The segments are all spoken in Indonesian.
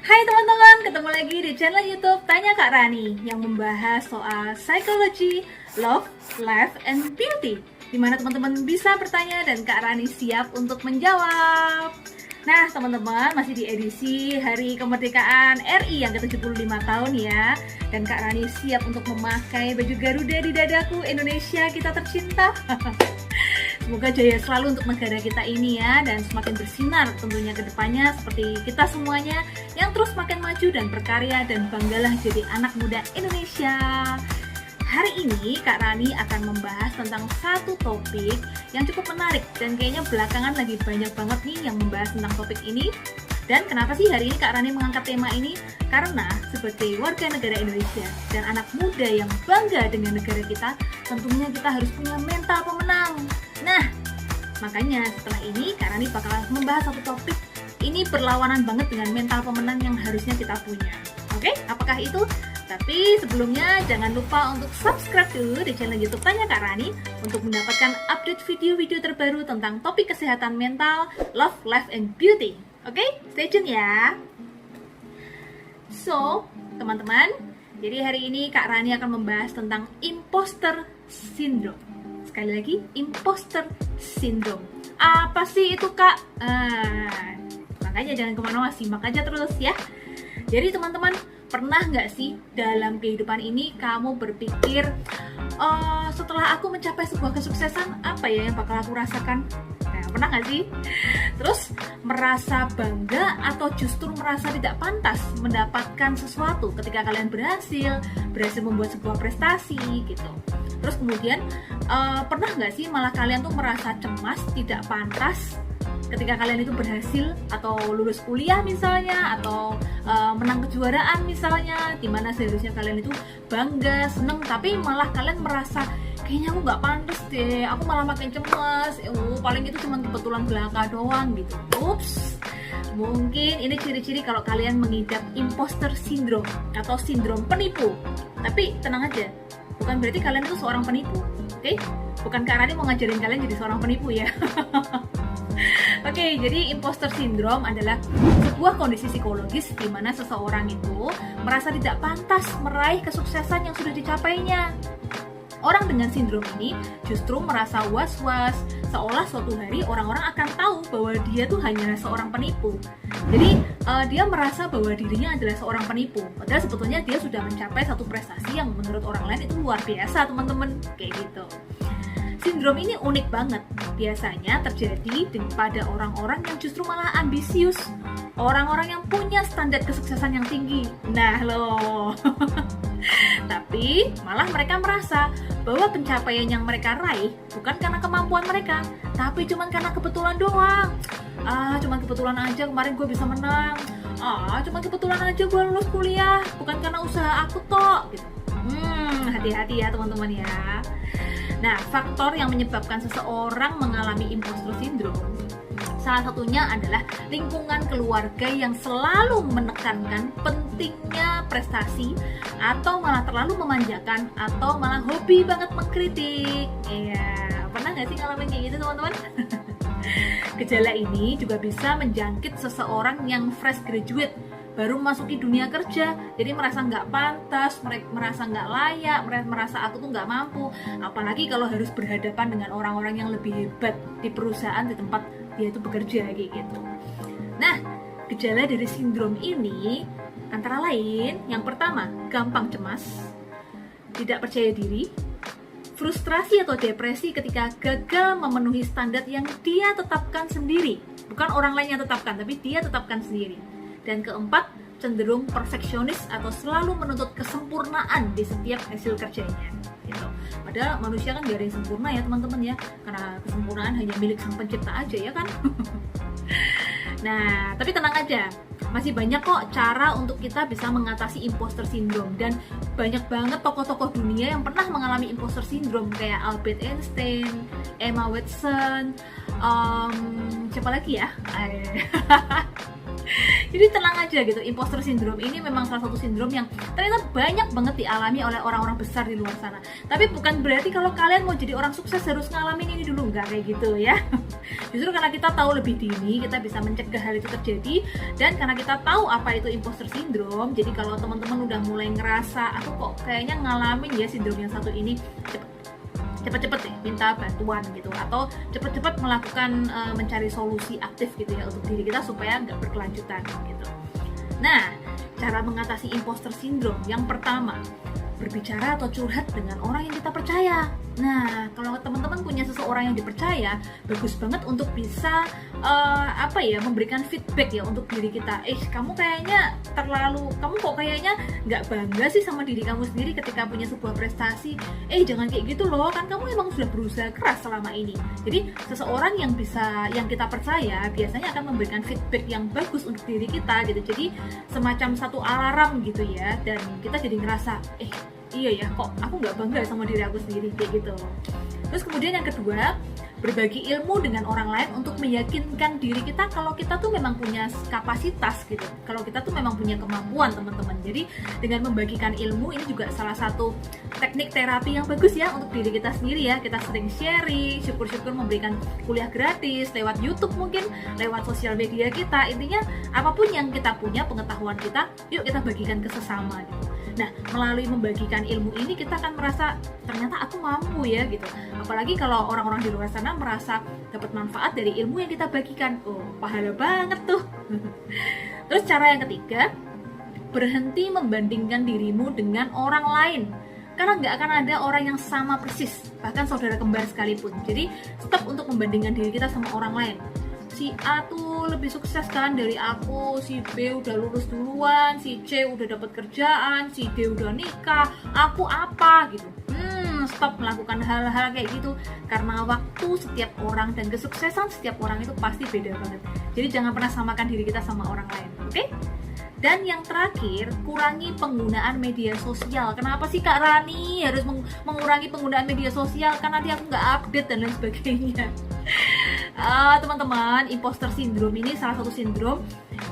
Hai teman-teman, ketemu lagi di channel YouTube Tanya Kak Rani yang membahas soal psikologi, love, life, and beauty, dimana teman-teman bisa bertanya dan Kak Rani siap untuk menjawab. Nah teman-teman, masih di edisi Hari Kemerdekaan RI yang ke-75 tahun ya. Dan Kak Rani siap untuk memakai baju Garuda di dadaku, Indonesia kita tercinta. Semoga jaya selalu untuk negara kita ini ya, dan semakin bersinar tentunya ke depannya seperti kita semuanya yang terus makin maju dan berkarya, dan banggalah jadi anak muda Indonesia. Hari ini Kak Rani akan membahas tentang satu topik yang cukup menarik dan kayaknya belakangan lagi banyak banget nih yang membahas tentang topik ini. Dan kenapa sih hari ini Kak Rani mengangkat tema ini? Karena sebagai warga negara Indonesia dan anak muda yang bangga dengan negara kita, tentunya kita harus punya mental pemenang. Nah, makanya setelah ini Kak Rani bakal membahas satu topik ini berlawanan banget dengan mental pemenang yang harusnya kita punya. Oke, apakah itu? Tapi sebelumnya jangan lupa untuk subscribe dulu di channel YouTube Tanya Kak Rani untuk mendapatkan update video-video terbaru tentang topik kesehatan mental, love, life, and beauty. Oke, stay tune ya. So, teman-teman, jadi hari ini Kak Rani akan membahas tentang imposter syndrome. Sekali lagi, imposter syndrome. Apa sih itu, Kak? Makanya jangan kemana-mana, simak aja terus ya. Jadi teman-teman, pernah nggak sih dalam kehidupan ini kamu berpikir, setelah aku mencapai sebuah kesuksesan, apa ya yang bakal aku rasakan? Nah, pernah nggak sih? Terus merasa bangga atau justru merasa tidak pantas mendapatkan sesuatu ketika kalian berhasil membuat sebuah prestasi gitu. Terus kemudian pernah nggak sih malah kalian tuh merasa cemas, tidak pantas ketika kalian itu berhasil atau lulus kuliah misalnya, atau menang kejuaraan misalnya, dimana seharusnya kalian itu bangga, seneng, tapi malah kalian merasa kayaknya aku nggak pantas deh, aku malah makin cemas, paling itu cuma kebetulan belaka doang gitu. Ups, mungkin ini ciri-ciri kalau kalian mengidap imposter syndrome atau sindrom penipu. Tapi tenang aja, bukan berarti kalian itu seorang penipu, oke? Bukan Kak Rani mau ngajarin kalian jadi seorang penipu ya. Oke, jadi imposter syndrome adalah sebuah kondisi psikologis di mana seseorang itu merasa tidak pantas meraih kesuksesan yang sudah dicapainya. Orang dengan sindrom ini justru merasa was-was, seolah suatu hari orang-orang akan tahu bahwa dia tuh hanya seorang penipu. Jadi dia merasa bahwa dirinya adalah seorang penipu, padahal sebetulnya dia sudah mencapai satu prestasi yang menurut orang lain itu luar biasa, teman-teman, kayak gitu. Sindrom ini unik banget, biasanya terjadi pada orang-orang yang justru malah ambisius, orang-orang yang punya standar kesuksesan yang tinggi. Nah loh, tapi malah mereka merasa bahwa pencapaian yang mereka raih bukan karena kemampuan mereka, tapi cuma karena kebetulan doang. Cuma kebetulan aja kemarin gue bisa menang. Cuma kebetulan aja gue lulus kuliah, bukan karena usaha aku toh gitu. Hati-hati ya teman-teman ya. Nah, faktor yang menyebabkan seseorang mengalami imposter syndrome salah satunya adalah lingkungan keluarga yang selalu menekankan pentingnya prestasi, atau malah terlalu memanjakan, atau malah hobi banget mengkritik. Iya, pernah nggak sih ngalamin kayak gitu teman-teman? Gejala ini juga bisa menjangkit seseorang yang fresh graduate, baru masuki dunia kerja, jadi merasa nggak pantas, merasa nggak layak, merasa aku tuh nggak mampu, apalagi kalau harus berhadapan dengan orang-orang yang lebih hebat di perusahaan di tempat dia itu bekerja kayak gitu. Nah, gejala dari sindrom ini antara lain, yang pertama, gampang cemas, tidak percaya diri, frustrasi atau depresi ketika gagal memenuhi standar yang dia tetapkan sendiri, bukan orang lain yang tetapkan, tapi dia tetapkan sendiri. Dan keempat, cenderung perfeksionis atau selalu menuntut kesempurnaan di setiap hasil kerjanya gitu. Padahal manusia kan gak ada yang sempurna ya teman-teman ya, karena kesempurnaan hanya milik sang pencipta aja ya kan. Nah, tapi tenang aja, masih banyak kok cara untuk kita bisa mengatasi imposter syndrome, dan banyak banget tokoh-tokoh dunia yang pernah mengalami imposter syndrome kayak Albert Einstein, Emma Watson, siapa lagi ya? Jadi tenang aja gitu, imposter syndrome ini memang salah satu sindrom yang ternyata banyak banget dialami oleh orang-orang besar di luar sana. Tapi bukan berarti kalau kalian mau jadi orang sukses harus ngalamin ini dulu, enggak kayak gitu ya. Justru karena kita tahu lebih dini, kita bisa mencegah hal itu terjadi. Dan karena kita tahu apa itu imposter syndrome, jadi kalau teman-teman udah mulai ngerasa aku kok kayaknya ngalamin ya sindrom yang satu ini, cepet-cepet deh minta bantuan gitu, atau cepet-cepet melakukan mencari solusi aktif gitu ya untuk diri kita supaya nggak berkelanjutan gitu. Nah, cara mengatasi imposter syndrome yang pertama, berbicara atau curhat dengan orang yang kita percaya. Nah, kalau teman-teman punya seseorang yang dipercaya, bagus banget untuk bisa memberikan feedback ya untuk diri kita. Kamu kok kayaknya nggak bangga sih sama diri kamu sendiri ketika punya sebuah prestasi. Jangan kayak gitu loh, kan kamu emang sudah berusaha keras selama ini. Jadi seseorang yang kita percaya biasanya akan memberikan feedback yang bagus untuk diri kita gitu. Jadi semacam satu alarm gitu ya, dan kita jadi ngerasa iya ya, kok aku nggak bangga sama diri aku sendiri kayak gitu. Terus kemudian yang kedua, berbagi ilmu dengan orang lain untuk meyakinkan diri kita kalau kita tuh memang punya kapasitas gitu, kalau kita tuh memang punya kemampuan, teman-teman. Jadi dengan membagikan ilmu ini juga salah satu teknik terapi yang bagus ya untuk diri kita sendiri ya. Kita sering sharing, syukur-syukur memberikan kuliah gratis lewat YouTube, mungkin lewat sosial media kita. Intinya apapun yang kita punya, pengetahuan kita, yuk kita bagikan ke sesama gitu. Nah, melalui membagikan ilmu ini kita akan merasa ternyata aku mampu ya gitu. Apalagi kalau orang-orang di luar sana merasa dapat manfaat dari ilmu yang kita bagikan. Pahala banget tuh. Terus cara yang ketiga, berhenti membandingkan dirimu dengan orang lain. Karena nggak akan ada orang yang sama persis, bahkan saudara kembar sekalipun. Jadi stop untuk membandingkan diri kita sama orang lain. Si A tuh lebih sukses kan dari aku, si B udah lulus duluan, si C udah dapat kerjaan, si D udah nikah, aku apa gitu. Stop melakukan hal-hal kayak gitu, karena waktu setiap orang dan kesuksesan setiap orang itu pasti beda banget. Jadi jangan pernah samakan diri kita sama orang lain, oke? Dan yang terakhir, kurangi penggunaan media sosial. Kenapa sih Kak Rani harus mengurangi penggunaan media sosial? Karena nanti aku nggak update dan lain sebagainya. Teman-teman, imposter syndrome ini salah satu sindrom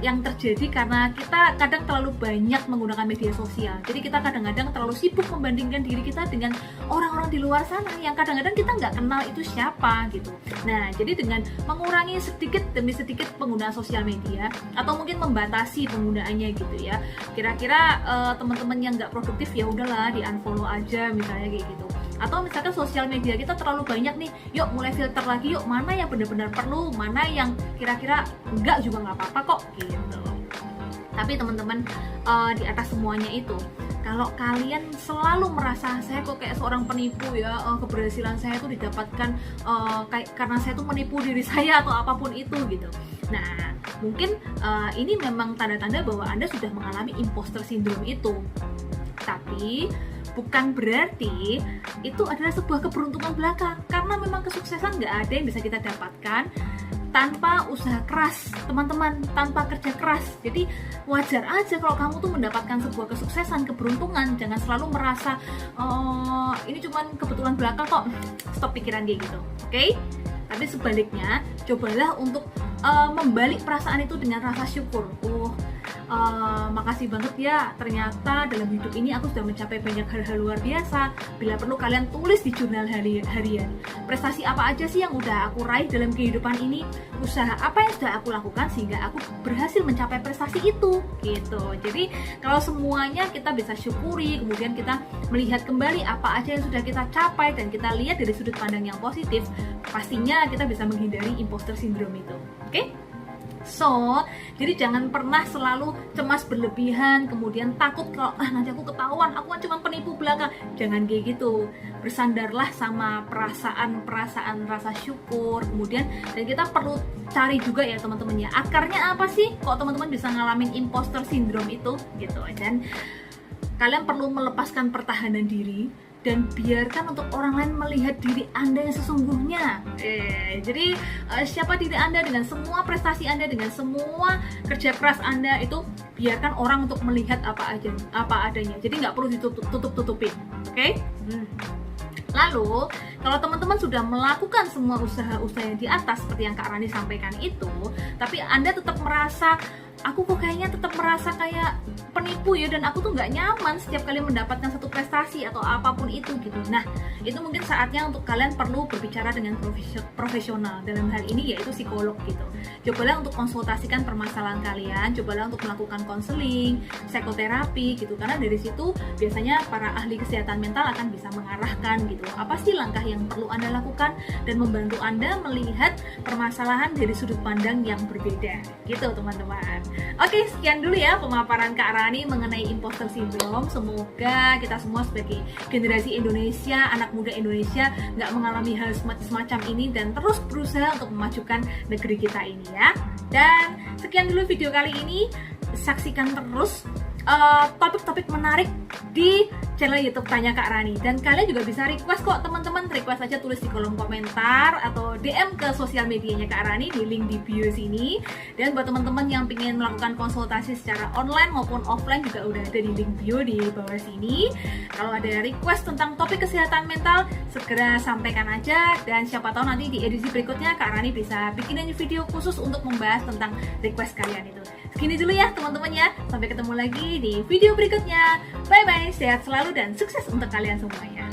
yang terjadi karena kita kadang terlalu banyak menggunakan media sosial. Jadi kita kadang-kadang terlalu sibuk membandingkan diri kita dengan orang-orang di luar sana yang kadang-kadang kita nggak kenal itu siapa gitu. Nah, jadi dengan mengurangi sedikit demi sedikit penggunaan sosial media, atau mungkin membatasi penggunaannya gitu ya. Kira-kira teman-teman yang nggak produktif ya udahlah di unfollow aja misalnya kayak gitu. Atau misalkan sosial media kita terlalu banyak nih, yuk mulai filter lagi, yuk mana yang benar-benar perlu, mana yang kira-kira enggak juga nggak apa-apa kok gitu. Tapi teman-teman, di atas semuanya itu, kalau kalian selalu merasa saya kok kayak seorang penipu ya, keberhasilan saya tuh didapatkan karena saya tuh menipu diri saya atau apapun itu gitu. Nah, mungkin ini memang tanda-tanda bahwa Anda sudah mengalami imposter syndrome itu. Tapi bukan berarti itu adalah sebuah keberuntungan belaka, karena memang kesuksesan nggak ada yang bisa kita dapatkan tanpa usaha keras, teman-teman, tanpa kerja keras. Jadi wajar aja kalau kamu tuh mendapatkan sebuah kesuksesan, keberuntungan. Jangan selalu merasa ini cuman kebetulan belaka kok. Stop pikiran kayak gitu, oke? Tapi sebaliknya, cobalah untuk membalik perasaan itu dengan rasa syukur. Makasih banget ya, ternyata dalam hidup ini aku sudah mencapai banyak hal-hal luar biasa. Bila perlu kalian tulis di jurnal harian, prestasi apa aja sih yang udah aku raih dalam kehidupan ini, usaha apa yang sudah aku lakukan sehingga aku berhasil mencapai prestasi itu gitu. Jadi kalau semuanya kita bisa syukuri, kemudian kita melihat kembali apa aja yang sudah kita capai dan kita lihat dari sudut pandang yang positif, pastinya kita bisa menghindari imposter syndrome itu. Oke? So, jadi jangan pernah selalu cemas berlebihan, kemudian takut kalau nanti aku ketahuan, aku kan cuma penipu belaka. Jangan kayak gitu. Bersandarlah sama perasaan rasa syukur, kemudian dan kita perlu cari juga ya teman-teman ya, akarnya apa sih kok teman-teman bisa ngalamin imposter syndrome itu gitu. Dan kalian perlu melepaskan pertahanan diri dan biarkan untuk orang lain melihat diri Anda yang sesungguhnya. Jadi siapa diri Anda dengan semua prestasi Anda, dengan semua kerja keras Anda, itu biarkan orang untuk melihat apa adanya. Jadi nggak perlu ditutup-tutupin, oke? Lalu, kalau teman-teman sudah melakukan semua usaha-usaha yang di atas seperti yang Kak Rani sampaikan itu, tapi Anda tetap merasa, aku kok kayaknya tetap merasa kayak penipu ya, dan aku tuh nggak nyaman setiap kali mendapatkan satu prestasi atau apapun itu gitu. Nah, itu mungkin saatnya untuk kalian perlu berbicara dengan profesional, dalam hal ini yaitu psikolog gitu. Cobalah untuk konsultasikan permasalahan kalian, cobalah untuk melakukan konseling, psikoterapi gitu, karena dari situ biasanya para ahli kesehatan mental akan bisa mengarahkan gitu, apa sih langkah yang perlu Anda lakukan dan membantu Anda melihat permasalahan dari sudut pandang yang berbeda gitu teman-teman. Oke, sekian dulu ya pemaparan Kak Rani mengenai imposter syndrome. Semoga kita semua sebagai generasi Indonesia, anak muda Indonesia nggak mengalami hal semacam ini dan terus berusaha untuk memajukan negeri kita ini ya. Dan sekian dulu video kali ini. Saksikan terus topik-topik menarik di channel YouTube Tanya Kak Rani, dan kalian juga bisa request kok teman-teman, request aja tulis di kolom komentar atau DM ke sosial medianya Kak Rani di link di bio sini. Dan buat teman-teman yang ingin melakukan konsultasi secara online maupun offline juga udah ada di link bio di bawah sini. Kalau ada request tentang topik kesehatan mental, segera sampaikan aja, dan siapa tahu nanti di edisi berikutnya Kak Rani bisa bikinin video khusus untuk membahas tentang request kalian itu. Segini dulu ya teman-teman ya, sampai ketemu lagi di video berikutnya. Bye bye, sehat selalu dan sukses untuk kalian semuanya.